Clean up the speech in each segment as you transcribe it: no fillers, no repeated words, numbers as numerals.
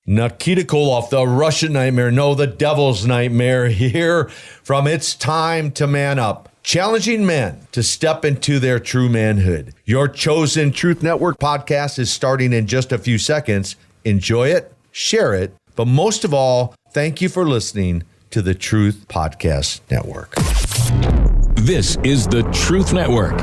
Nikita Koloff, the Russian nightmare, no, the devil's nightmare, here from It's Time to Man Up, challenging men to step into their true manhood. Your chosen Truth Network podcast is starting in just a few seconds. Enjoy it, share it, but most of all, thank you for listening to the Truth Podcast Network. This is the Truth Network.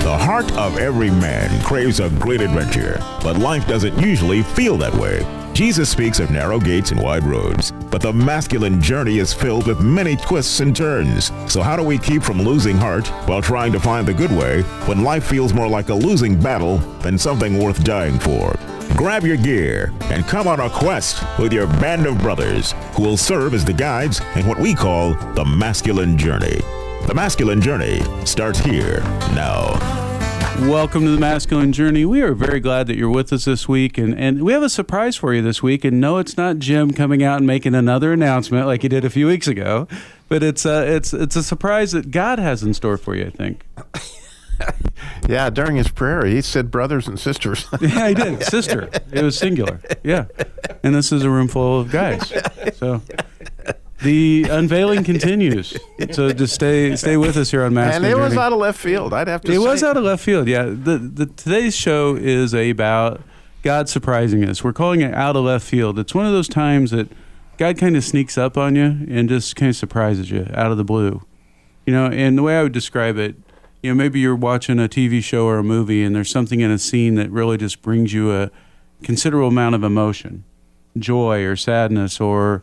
The heart of every man craves a great adventure, but life doesn't usually feel that way. Jesus speaks of narrow gates and wide roads, but the masculine journey is filled with many twists and turns. So how do we keep from losing heart while trying to find the good way when life feels more like a losing battle than something worth dying for? Grab your gear and come on a quest with your band of brothers who will serve as the guides in what we call the masculine journey. The masculine journey starts here now. Welcome to the Masculine Journey. We are very glad that you're with us this week, and we have a surprise for you this week. And no, it's not Jim coming out and making another announcement like he did a few weeks ago, but it's a surprise that God has in store for you, I think. Yeah, during his prayer, he said brothers and sisters. Yeah, he did. Sister. It was singular. Yeah. And this is a room full of guys. So the unveiling continues. So just stay with us here on Masculine And it Journey. was out of left field, I'd have to say. It was out of left field, yeah. Today's show is about God surprising us. We're calling it out of left field. It's one of those times that God kind of sneaks up on you and just kind of surprises you out of the blue. You know, and the way I would describe it, you know, maybe you're watching a TV show or a movie and there's something in a scene that really just brings you a considerable amount of emotion, joy or sadness or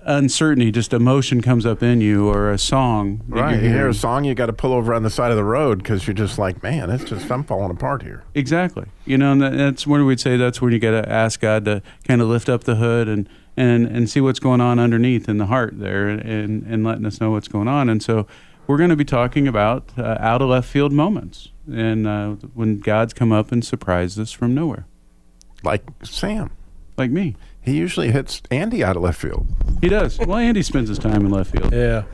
uncertainty, just emotion comes up in you, or a song. Right, you hear a song, you got to pull over on the side of the road because you're just like, man, I'm falling apart here. Exactly. You know, and that's when we'd say that's when you got to ask God to kind of lift up the hood and see what's going on underneath in the heart there and letting us know what's going on. And so we're going to be talking about out of left field moments and when God's come up and surprised us from nowhere. Like Sam. Like me. He usually hits Andy out of left field. He does. Well, Andy spends his time in left field. Yeah.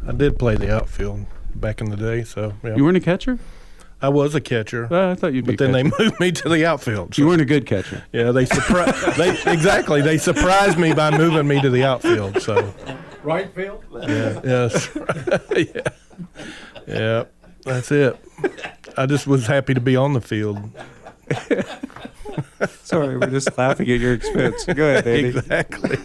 I did play the outfield back in the day, so yeah. You weren't a catcher? I was a catcher. I thought you'd be. But then they moved me to the outfield. So. You weren't a good catcher. Yeah, they exactly. They surprised me by moving me to the outfield. So. Right field? Yeah. Yes. Yeah. Yeah. That's it. I just was happy to be on the field. Sorry, we're just laughing at your expense. Go ahead, Andy. Exactly.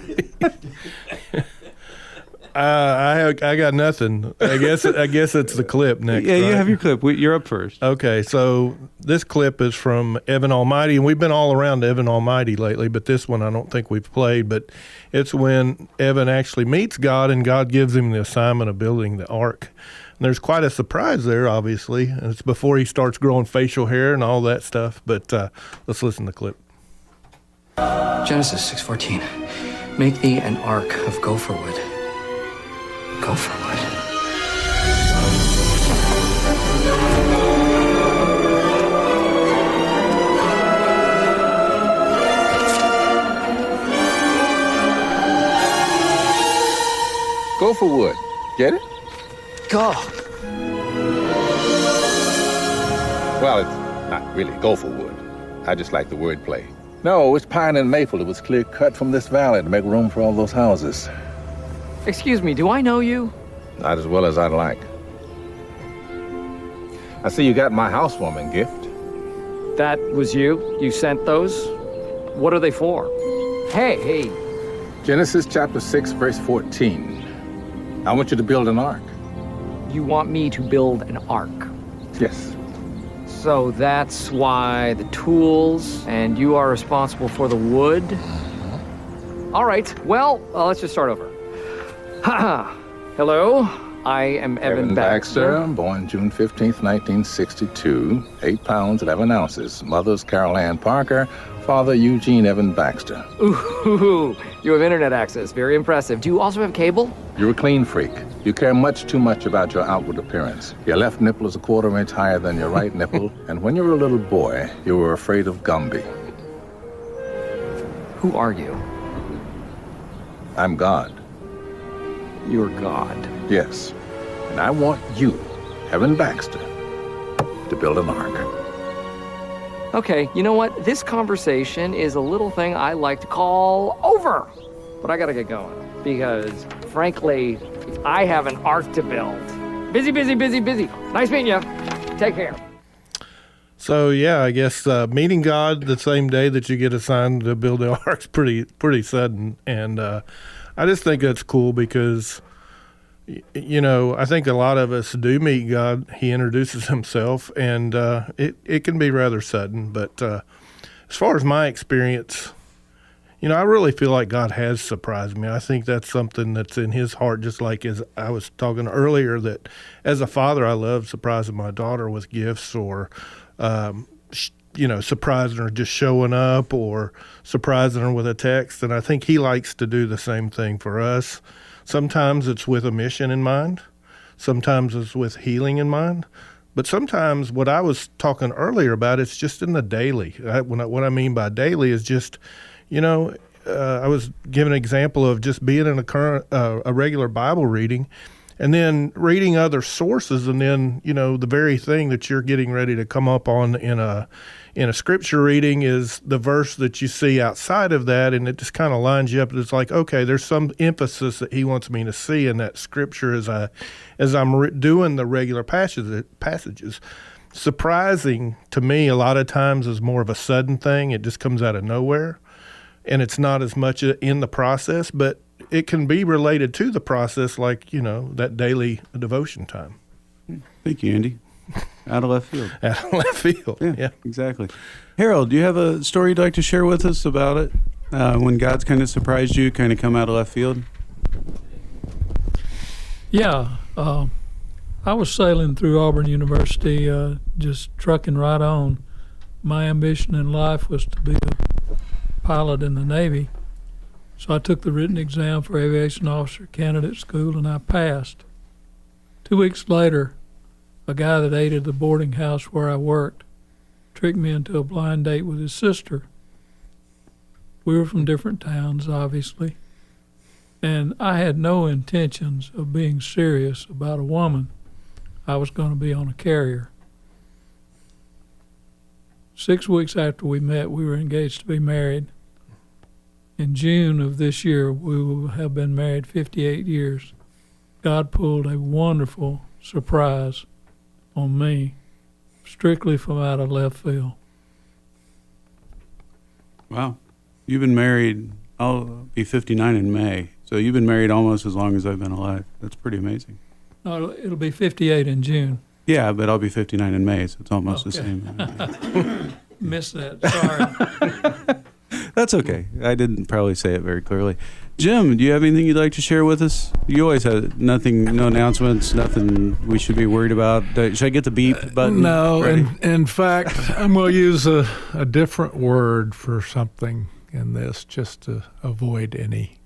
I got nothing. I guess it's the clip next. Yeah, right? you have your clip. You're up first. Okay, so this clip is from Evan Almighty, and we've been all around Evan Almighty lately, but this one I don't think we've played. But it's when Evan actually meets God, and God gives him the assignment of building the ark. And there's quite a surprise there, obviously, and it's before he starts growing facial hair and all that stuff. But let's listen to the clip. Genesis 6:14. Make thee an ark of gopher wood. Gopher wood. Gopher wood. Get it? Go. Well, it's not really gopher wood. I just like the wordplay. No, it's pine and maple. It was clear cut from this valley to make room for all those houses. Excuse me, do I know you? Not as well as I'd like. I see you got my housewarming gift. That was you? You sent those? What are they for? Hey. Genesis chapter 6, verse 14. I want you to build an ark. You want me to build an ark? Yes. So that's why the tools, and you are responsible for the wood? All right, well, let's just start over. Hello, I am Evan Baxter. Born June 15th, 1962, 8 pounds, 11 ounces. Mother's Carol Ann Parker, father Eugene Evan Baxter. Ooh, you have internet access, very impressive. Do you also have cable? You're a clean freak. You care much too much about your outward appearance. Your left nipple is a quarter inch higher than your right nipple, and when you were a little boy, you were afraid of Gumby. Who are you? I'm God. You're God. Yes. And I want you, Evan Baxter, to build an ark. Okay, you know what? This conversation is a little thing I like to call over. But I gotta get going because, frankly, I have an ark to build. Busy, busy, busy, busy. Nice meeting you. Take care. So yeah, I guess meeting God the same day that you get assigned to build the ark's pretty sudden, and I just think that's cool because I think a lot of us do meet God. He introduces himself, and it can be rather sudden. But as far as my experience, I really feel like God has surprised me. I think that's something that's in his heart, just like as I was talking earlier, that as a father, I love surprising my daughter with gifts or surprising her just showing up or surprising her with a text. And I think he likes to do the same thing for us. Sometimes it's with a mission in mind. Sometimes it's with healing in mind. But sometimes what I was talking earlier about, it's just in the daily. What I mean by daily is just, I was giving an example of just being in a regular Bible reading and then reading other sources, and then the very thing that you're getting ready to come up on in a scripture reading is the verse that you see outside of that, and it just kind of lines you up. It's like, okay, there's some emphasis that he wants me to see in that scripture as I'm doing the regular passages. Surprising to me a lot of times is more of a sudden thing. It just comes out of nowhere, and it's not as much in the process, but it can be related to the process, like, that daily devotion time. Thank you, Andy. Out of left field. Out of left field, yeah. Exactly. Harold, do you have a story you'd like to share with us about it? When God's kind of surprised you, kind of come out of left field? Yeah. I was sailing through Auburn University, just trucking right on. My ambition in life was to be a pilot in the Navy. So I took the written exam for aviation officer candidate school, and I passed. 2 weeks later, a guy that ate at the boarding house where I worked tricked me into a blind date with his sister. We were from different towns, obviously, and I had no intentions of being serious about a woman. I was going to be on a carrier. 6 weeks after we met, we were engaged to be married. In June of this year, we will have been married 58 years. God pulled a wonderful surprise on me, strictly from out of left field. Wow. You've been married, I'll be 59 in May, so you've been married almost as long as I've been alive. That's pretty amazing. No, it'll be 58 in June. Yeah, but I'll be 59 in May, so it's almost the same. Missed that, sorry. That's okay. I didn't probably say it very clearly. Jim, do you have anything you'd like to share with us? You always have nothing, no announcements, nothing we should be worried about. Should I get the beep button? No, in fact, I'm going to use a different word for something in this just to avoid any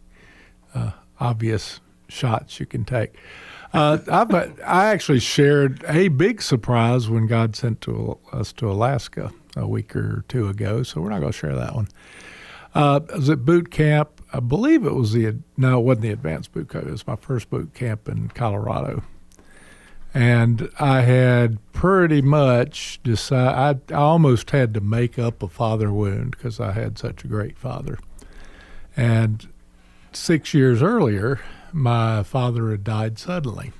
obvious shots you can take. I actually shared a big surprise when God sent us to Alaska a week or two ago, so we're not going to share that one. I was at boot camp. I believe it was it wasn't the advanced boot camp. It was my first boot camp in Colorado. And I had pretty much decided, I almost had to make up a father wound because I had such a great father. And 6 years earlier, my father had died suddenly.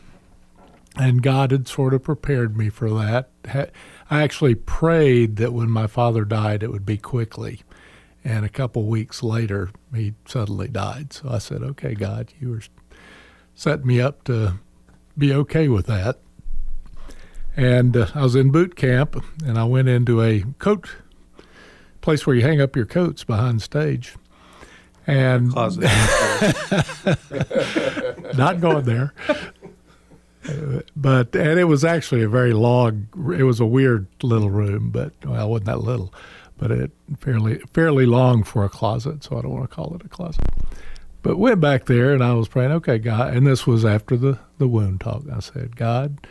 And God had sort of prepared me for that. I actually prayed that when my father died, it would be quickly. And a couple weeks later, he suddenly died. So I said, okay, God, you were setting me up to be okay with that. And I was in boot camp, and I went into a coat place where you hang up your coats behind stage. And closet. Not going there. And it was actually a very long, it was a weird little room, but, well, it wasn't that little, but it fairly long for a closet, so I don't want to call it a closet. But went back there, and I was praying, okay, God, and this was after the wound talk. I said, God,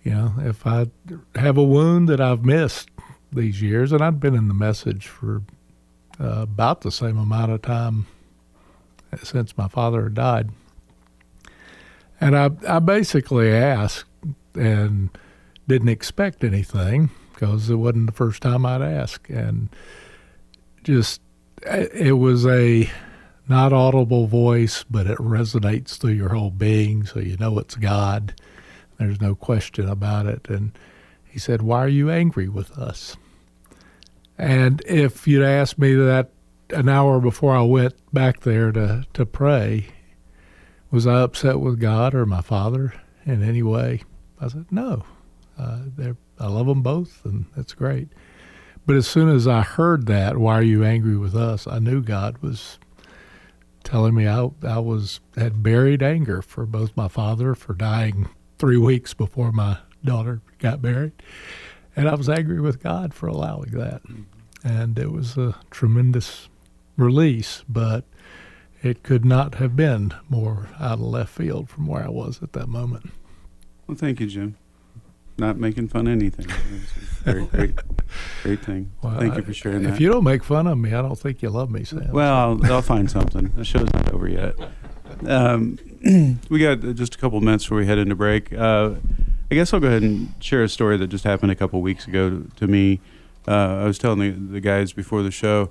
if I have a wound that I've missed these years, and I'd been in the message for about the same amount of time since my father had died. And I basically asked and didn't expect anything, because it wasn't the first time I'd asked. And just, it was a not audible voice, but it resonates through your whole being, so you know it's God. There's no question about it. And he said, "Why are you angry with us?" And if you'd asked me that an hour before I went back there to pray, was I upset with God or my father in any way? I said, no. I love them both, and that's great. But as soon as I heard that, "Why are you angry with us?" I knew God was telling me I had buried anger for both my father for dying 3 weeks before my daughter got married, and I was angry with God for allowing that. And it was a tremendous release, but it could not have been more out of left field from where I was at that moment. Well, thank you, Jim. Not making fun of anything. It's a very great thing. Well, thank you for sharing that. If you don't make fun of me, I don't think you love me, Sam. Well, I'll find something. The show's not over yet. We got just a couple minutes before we head into break. I guess I'll go ahead and share a story that just happened a couple weeks ago to me. I was telling the guys before the show,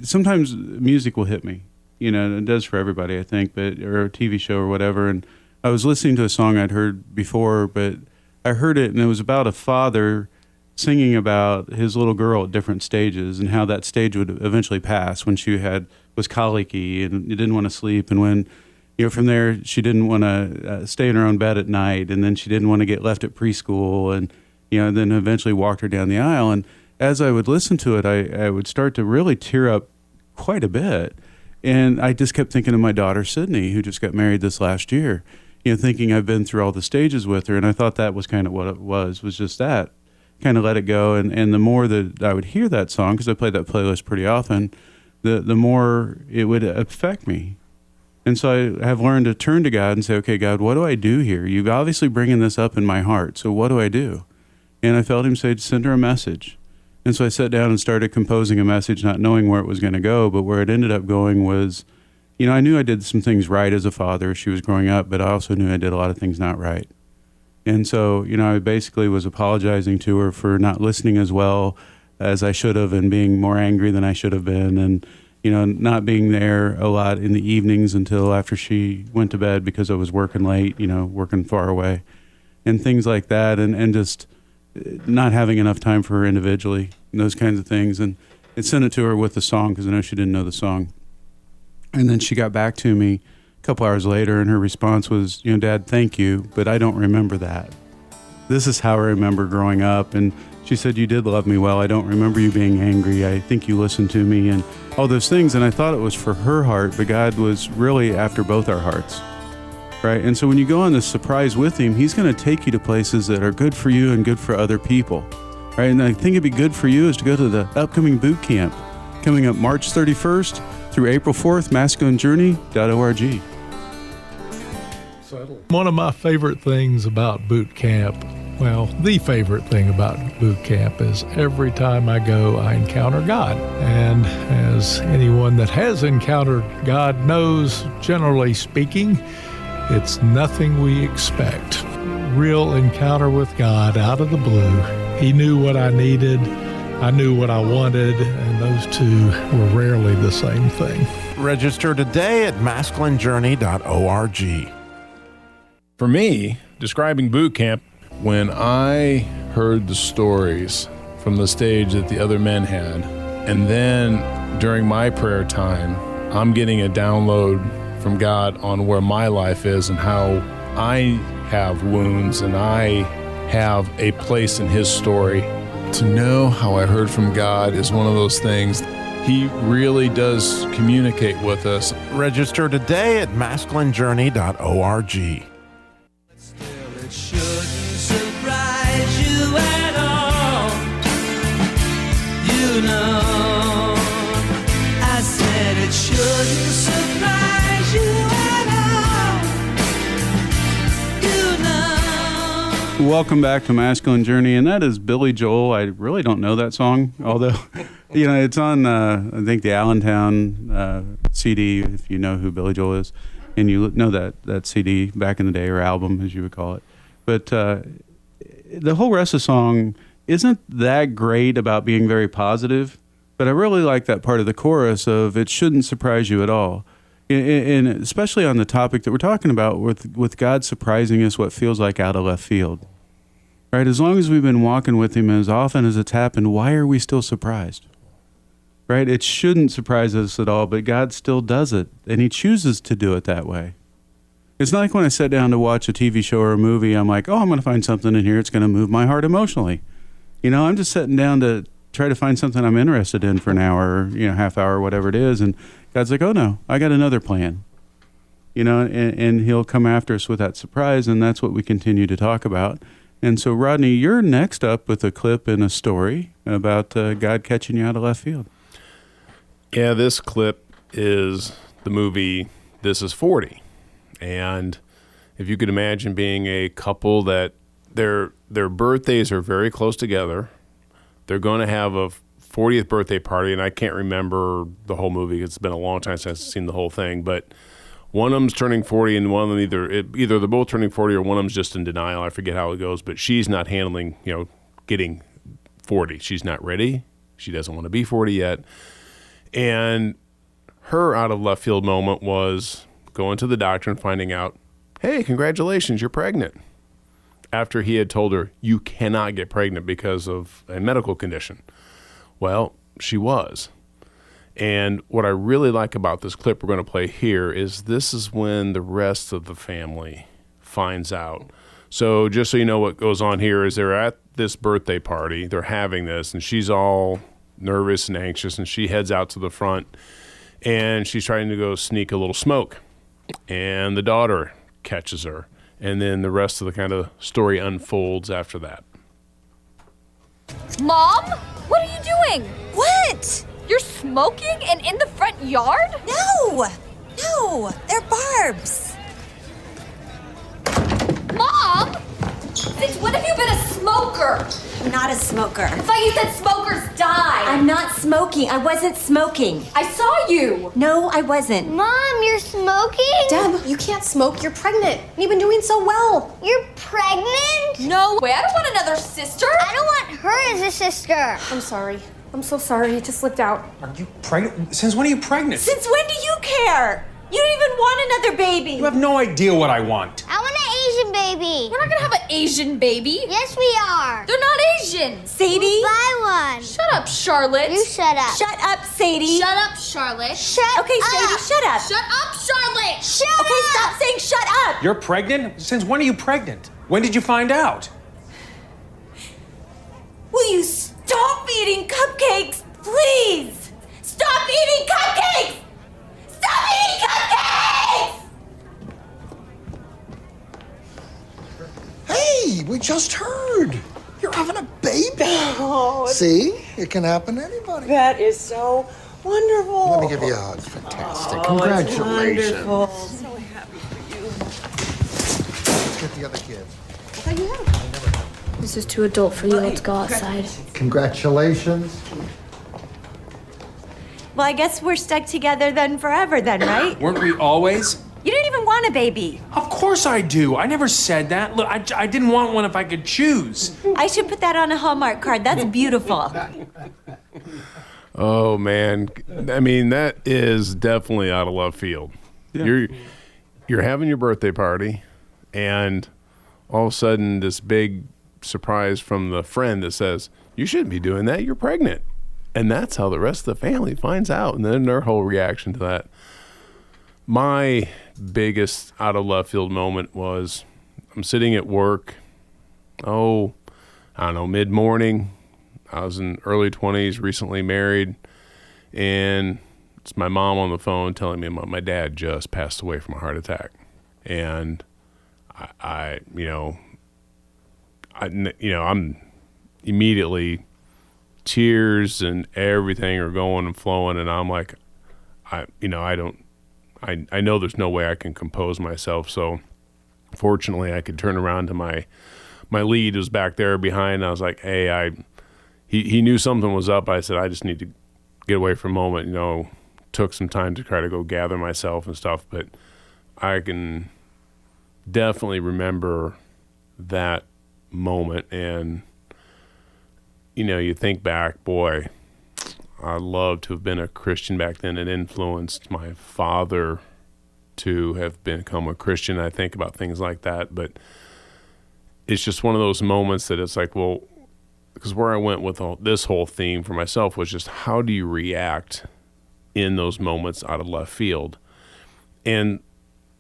sometimes music will hit me, and it does for everybody, I think, or a TV show or whatever. And I was listening to a song I'd heard before, but I heard it, and it was about a father singing about his little girl at different stages and how that stage would eventually pass when she was colicky and didn't want to sleep, and when from there she didn't want to stay in her own bed at night, and then she didn't want to get left at preschool, and then eventually walked her down the aisle. And as I would listen to it, I would start to really tear up quite a bit. And I just kept thinking of my daughter, Sydney, who just got married this last year, thinking I've been through all the stages with her. And I thought that was kind of what it was just that, kind of let it go. And the more that I would hear that song, because I played that playlist pretty often, the more it would affect me. And so I have learned to turn to God and say, okay, God, what do I do here? You've obviously bringing this up in my heart. So what do I do? And I felt him say, send her a message. And so I sat down and started composing a message, not knowing where it was going to go, but where it ended up going was, I knew I did some things right as a father as she was growing up, but I also knew I did a lot of things not right. And so, I basically was apologizing to her for not listening as well as I should have and being more angry than I should have been, and, not being there a lot in the evenings until after she went to bed because I was working late, working far away and things like that, and just not having enough time for her individually and those kinds of things. And I sent it to her with the song because I know she didn't know the song. And then she got back to me a couple hours later, and her response was, Dad, thank you, but I don't remember that. This is how I remember growing up. And she said, you did love me well. I don't remember you being angry. I think you listened to me and all those things. And I thought it was for her heart, but God was really after both our hearts. Right? And so when you go on this surprise with him, he's going to take you to places that are good for you and good for other people. Right? And I think it'd be good for you is to go to the upcoming boot camp coming up March 31st through April 4th, masculinejourney.org. One of my favorite things about boot camp, well, the favorite thing about boot camp is every time I go, I encounter God. And as anyone that has encountered God knows, generally speaking, it's nothing we expect. Real encounter with God out of the blue. He knew what I needed. I knew what I wanted, and those two were rarely the same thing. Register today at masculinejourney.org. For me, describing boot camp, when I heard the stories from the stage that the other men had, and then during my prayer time, I'm getting a download from God on where my life is and how I have wounds and I have a place in His story. To know how I heard from God is one of those things. He really does communicate with us. Register today at masculinejourney.org. It shouldn't surprise you at all. I said it shouldn't surprise you at all. Welcome back to Masculine Journey, and that is Billy Joel. I really don't know that song, although, it's on, I think, the Allentown CD, if you know who Billy Joel is, and you know that CD back in the day, or album, as you would call it. But the whole rest of the song isn't that great about being very positive, but I really like that part of the chorus of "It shouldn't surprise you at all," and especially on the topic that we're talking about with God surprising us what feels like out of left field. Right? As long as we've been walking with him, as often as it's happened, why are we still surprised? Right? It shouldn't surprise us at all, but God still does it, and he chooses to do it that way. It's not like when I sit down to watch a TV show or a movie, I'm like, oh, I'm going to find something in here that's going to move my heart emotionally. I'm just sitting down to try to find something I'm interested in for an hour, or, half hour, whatever it is, and God's like, oh, no, I got another plan. And he'll come after us with that surprise, and that's what we continue to talk about. And so, Rodney, you're next up with a clip and a story about God catching you out of left field. Yeah, this clip is the movie This Is 40. And if you could imagine being a couple that their birthdays are very close together, they're going to have a 40th birthday party, and I can't remember the whole movie. It's been a long time since I've seen the whole thing, but one of them's turning 40, and one of them either they're both turning 40 or one of them's just in denial. I forget how it goes, but she's not handling, getting 40. She's not ready. She doesn't want to be 40 yet. And her out of left field moment was going to the doctor and finding out, hey, congratulations, you're pregnant. After he had told her, you cannot get pregnant because of a medical condition. Well, she was. And what I really like about this clip we're going to play here is this is when the rest of the family finds out. So just so you know what goes on here is they're at this birthday party. They're having this, and she's all nervous and anxious, and she heads out to the front, and she's trying to go sneak a little smoke. And the daughter catches her. And then the rest of the kind of story unfolds after that. Mom? What are you doing? What? You're smoking and in the front yard? No, they're barbs. Mom! Since when have you been a smoker? I'm not a smoker. I thought you said smokers die. I'm not smoking. I wasn't smoking. I saw you. No, I wasn't. Mom, you're smoking? Deb, you can't smoke. You're pregnant. And you've been doing so well. You're pregnant? No way. I don't want another sister. I don't want her as a sister. I'm sorry. I'm so sorry. It just slipped out. Are you pregnant? Since when are you pregnant? Since when do you care? You don't even want another baby. You have no idea what I want. I want an Asian baby. We're not gonna have an Asian baby. Yes, we are. They're not Asian. Sadie? Buy one. Shut up, Charlotte. You shut up. Shut up, Sadie. Shut up, Charlotte. Shut Okay, up. Sadie, shut up. Shut up, Charlotte. Shut Okay, up. stop saying shut up. You're pregnant? Since when are you pregnant? When did you find out? Will you stop eating cupcakes, please? Stop eating cupcakes! Stop eating cupcakes! Hey, we just heard. You're having a baby. Oh, See? It can happen to anybody. that is so wonderful. Let me give you a hug. It's fantastic. Oh, Congratulations. it's wonderful. So happy for you. Let's get the other kid. This is too adult for you. Let's go outside. Congratulations. Well, I guess we're stuck together then forever then, right? Weren't we always? You didn't even want a baby. Of course I do. I never said that. Look, I didn't want one if I could choose. I should put that on a Hallmark card. That's beautiful. Oh, man. I mean, that is definitely out of left field. Yeah. You're having your birthday party, and all of a sudden this big surprise from the friend that says, you shouldn't be doing that. You're pregnant. And that's how the rest of the family finds out, and then their whole reaction to that. My biggest out of left field moment was I'm sitting at work, I don't know, mid-morning. I was in early 20s, recently married, and it's my mom on the phone telling me my dad just passed away from a heart attack. And I'm immediately, tears and everything are going and flowing, and I'm like, I know there's no way I can compose myself. So fortunately I could turn around to my lead who's back there behind, and I was like, hey, he knew something was up. I said, I just need to get away for a moment. Took some time to try to go gather myself and stuff, but I can definitely remember that moment. And, you think back, boy, I'd love to have been a Christian back then. It influenced my father to have become a Christian. I think about things like that, but it's just one of those moments that it's like, well, because where I went with this whole theme for myself was just how do you react in those moments out of left field? And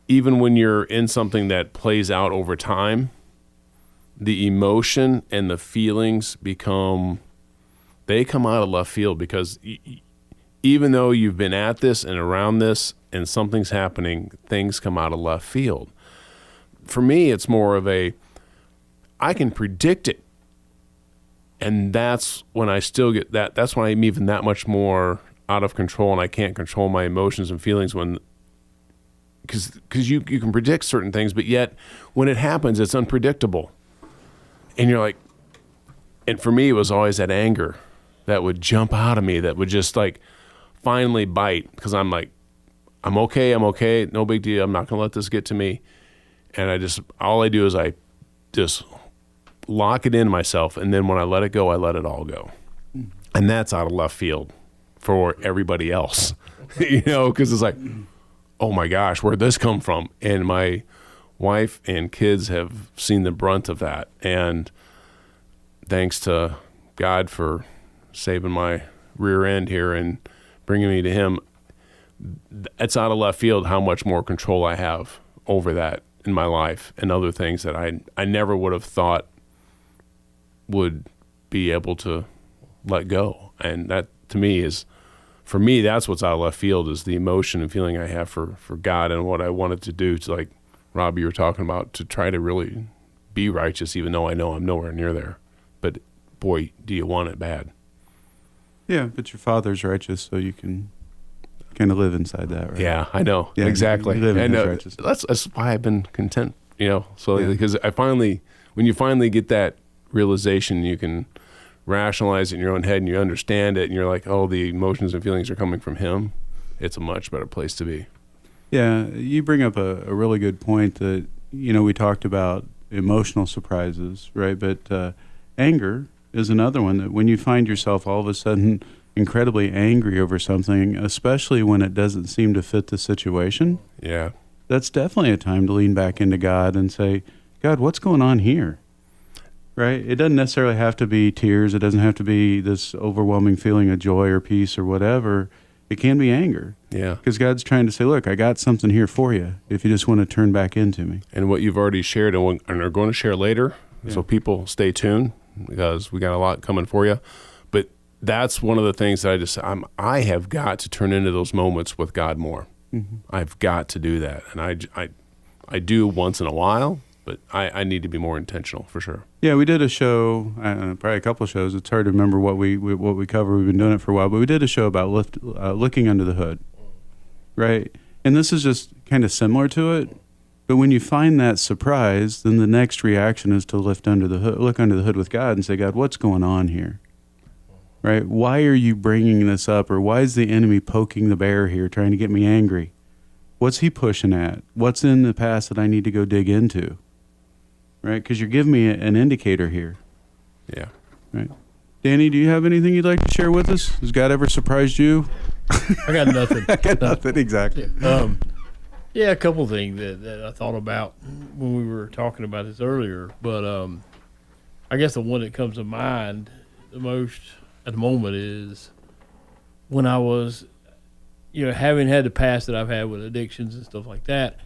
even when you're in something that plays out over time, the emotion and the feelings come out of left field, because even though you've been at this and around this and something's happening, things come out of left field. For me, it's more of I can predict it. And that's when I still get that. That's when I'm even that much more out of control, and I can't control my emotions and feelings because you can predict certain things, but yet when it happens, it's unpredictable. And you're like, and for me, it was always that anger that would jump out of me, that would just like finally bite, because I'm like, I'm okay, no big deal, I'm not going to let this get to me. And all I do is I just lock it in myself, and then when I let it go, I let it all go. And that's out of left field for everybody else, because it's like, oh my gosh, where'd this come from? And my wife and kids have seen the brunt of that. And thanks to God for saving my rear end here and bringing me to him, it's out of left field how much more control I have over that in my life and other things that I never would have thought would be able to let go. And that, to me, for me, that's what's out of left field, is the emotion and feeling I have for God and what I wanted to do to, like Robbie, you were talking about, to try to really be righteous, even though I know I'm nowhere near there. But boy, do you want it bad. Yeah, but your father's righteous, so you can kind of live inside that, right? Yeah, I know. Yeah, exactly. You live in his righteousness. That's why I've been content, because when you finally get that realization, you can rationalize it in your own head and you understand it, and you're like, oh, the emotions and feelings are coming from him. It's a much better place to be. Yeah, you bring up a really good point that, we talked about emotional surprises, right? But anger is another one, that when you find yourself all of a sudden incredibly angry over something, especially when it doesn't seem to fit the situation, yeah, that's definitely a time to lean back into God and say, God, what's going on here? Right? It doesn't necessarily have to be tears. It doesn't have to be this overwhelming feeling of joy or peace or whatever. It can be anger. Yeah. Because God's trying to say, look, I got something here for you if you just want to turn back into me. And what you've already shared and are going to share later, so people stay tuned, because we got a lot coming for you. But that's one of the things that I have got to turn into those moments with God more. Mm-hmm. I've got to do that. And I do once in a while, but I need to be more intentional for sure. Yeah, we did a show, probably a couple of shows. It's hard to remember what we cover. We've been doing it for a while, but we did a show about looking under the hood, right? And this is just kind of similar to it. But when you find that surprise, then the next reaction is to look under the hood with God and say, God, what's going on here? Right? Why are you bringing this up? Or why is the enemy poking the bear here, trying to get me angry? What's he pushing at? What's in the past that I need to go dig into? Right? Because you're giving me an indicator here. Yeah. Right. Danny, do you have anything you'd like to share with us? Has God ever surprised you? I got nothing. I got nothing, exactly. Yeah, a couple of things that I thought about when we were talking about this earlier. But I guess the one that comes to mind the most at the moment is when I was, having had the past that I've had with addictions and stuff like that,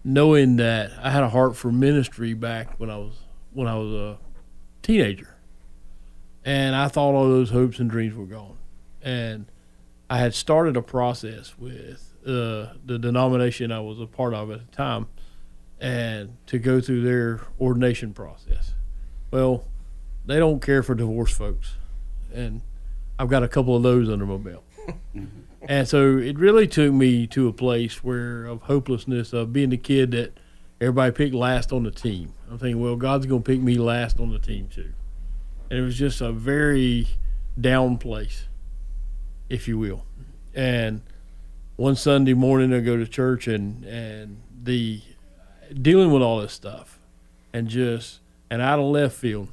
knowing that I had a heart for ministry back when I was a teenager. And I thought all those hopes and dreams were gone. And I had started a process with the denomination I was a part of at the time, and to go through their ordination process. Well, they don't care for divorced folks, and I've got a couple of those under my belt. And so it really took me to a place of hopelessness, of being the kid that everybody picked last on the team. I'm thinking, well, God's going to pick me last on the team too. And it was just a very down place, if you will. And one Sunday morning I go to church, and the dealing with all this stuff and just And out of left field,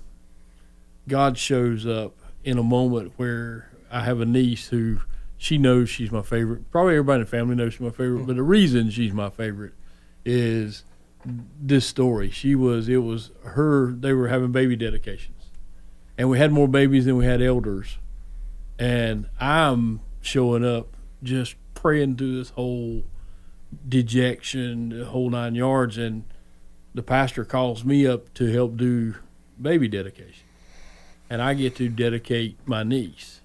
God shows up in a moment where I have a niece who she knows she's my favorite. Probably everybody in the family knows she's my favorite, but the reason she's my favorite is this story. They were having baby dedications. And we had more babies than we had elders. And I'm showing up just praying through this whole dejection, the whole 9 yards, and the pastor calls me up to help do baby dedication. And I get to dedicate my niece.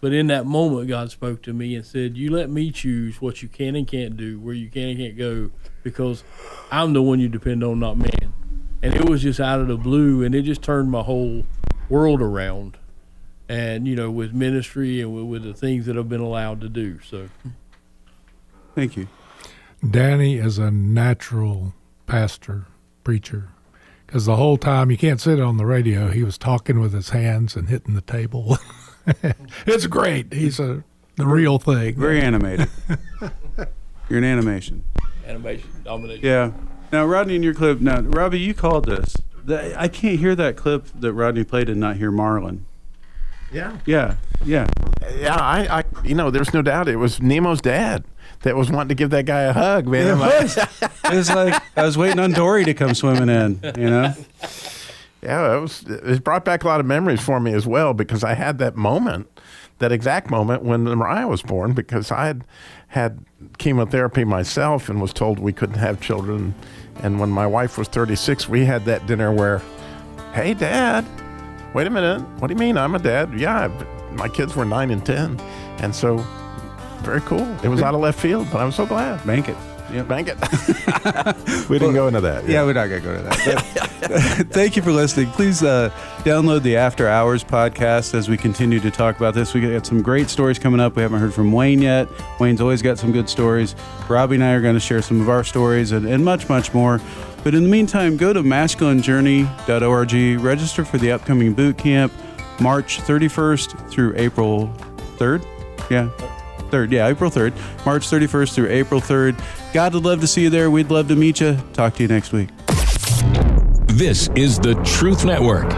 But in that moment, God spoke to me and said, you let me choose what you can and can't do, where you can and can't go, because I'm the one you depend on, not man. And it was just out of the blue, and it just turned my whole world around. And, with ministry and with the things that I've been allowed to do. So, thank you. Danny is a natural pastor, preacher, because the whole time, you can't sit on the radio, he was talking with his hands and hitting the table. It's great. He's the real thing. Very animated. You're an animation. Animation, domination. Yeah. Now, Rodney, in your clip, Robbie, you called this. I can't hear that clip that Rodney played and not hear Marlon. Yeah. Yeah. Yeah, I there's no doubt it was Nemo's dad that was wanting to give that guy a hug, man. It was like I was waiting on Dory to come swimming in, Yeah, it brought back a lot of memories for me as well, because I had that exact moment when Mariah was born, because I had chemotherapy myself and was told we couldn't have children. And when my wife was 36, we had that dinner where, hey, Dad, wait a minute. What do you mean I'm a dad? Yeah, my kids were 9 and 10. And so, very cool. It was out of left field, but I'm so glad. Bank it. Yep. Bank it. We didn't go into that. Yeah, we're not going to go to that. But thank you for listening. Please download the After Hours podcast as we continue to talk about this. We got some great stories coming up. We haven't heard from Wayne yet. Wayne's always got some good stories. Robbie and I are going to share some of our stories and much, much more. But in the meantime, go to masculinejourney.org, register for the upcoming boot camp, March 31st through April 3rd. Yeah. April 3rd. March 31st through April 3rd. God would love to see you there. We'd love to meet you. Talk to you next week. This is the Truth Network.